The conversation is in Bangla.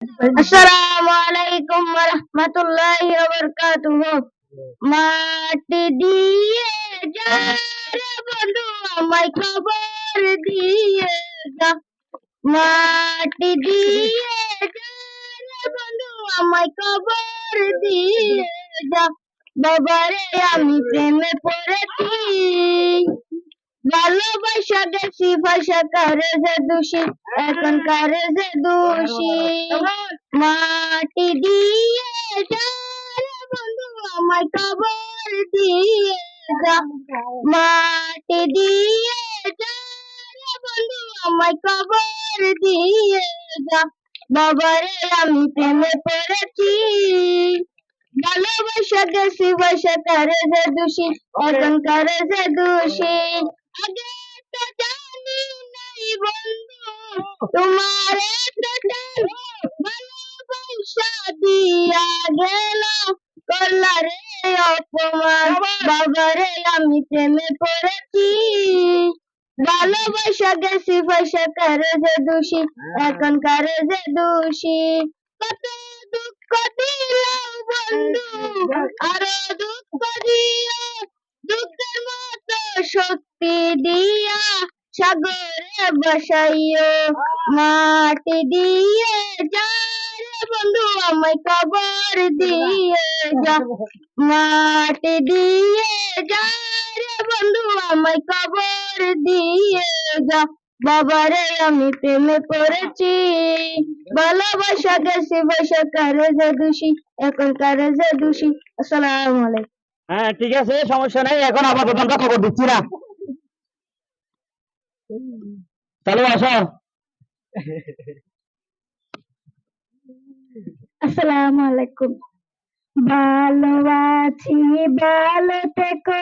আসসালামু আলাইকুম ওয়া রাহমাতুল্লাহি ওয়া বারাকাতুহু। মাটি দিয়ে যারে বন্ধু আমায় খবর দিয়ে যা। মাটি দিয়ে যারে বন্ধু আমায় খবর দিয়ে যা। বাবারে আমি প্রেমে পড়েছি, ভালোবাসা গেছি ভাষা কারে যে দোষী, এখন কারে যে দোষী। মাটি দিয়ে যারে বন্ধু আমায় খবর দিয়ে যা। মাটি দিয়ে যারে বন্ধু আমায় খবর দিয়ে যা। বাবারে আমি প্রেমে পড়েছি, ভালোবাসা গেছি ভাষা কারে যে দোষী, এখন কারে যে দোষী। আগে তো জানি নাই বন্ধু তোমার ভালোবাসা দিয়া গেল, করলা রে অপমান। বাবারে আমি প্রেমে পড়েছি, ভালোবাসা গেছি ভাষা কারে যে দোষী, এখন কারে যে দোষী। কত দুঃখ দিলাম বন্ধু, আরো দুঃখ দিও, দুঃখের মতো শক্তি দিয়া সাগরে বসাইও। মাটি দিয়ে যারে বন্ধু আমায় খবর দিয়ে যা। মাটি দিয়ে যারে বন্ধু আমায় খবর দিয়ে যা। বাবারে আমি প্রেমে পড়েছি, ভালোবাসা গেছি ভাষা কারে যে দোষী, এখন কারে যে দোষী। আসসালামু আলাইকুম। হ্যাঁ ঠিক আছে, সমস্যা নাই। এখন আপাতত আমরা খবর দিচ্ছি না, চালু আসো। আসসালামু আলাইকুম। ভালো আছি, ভালো থেকো।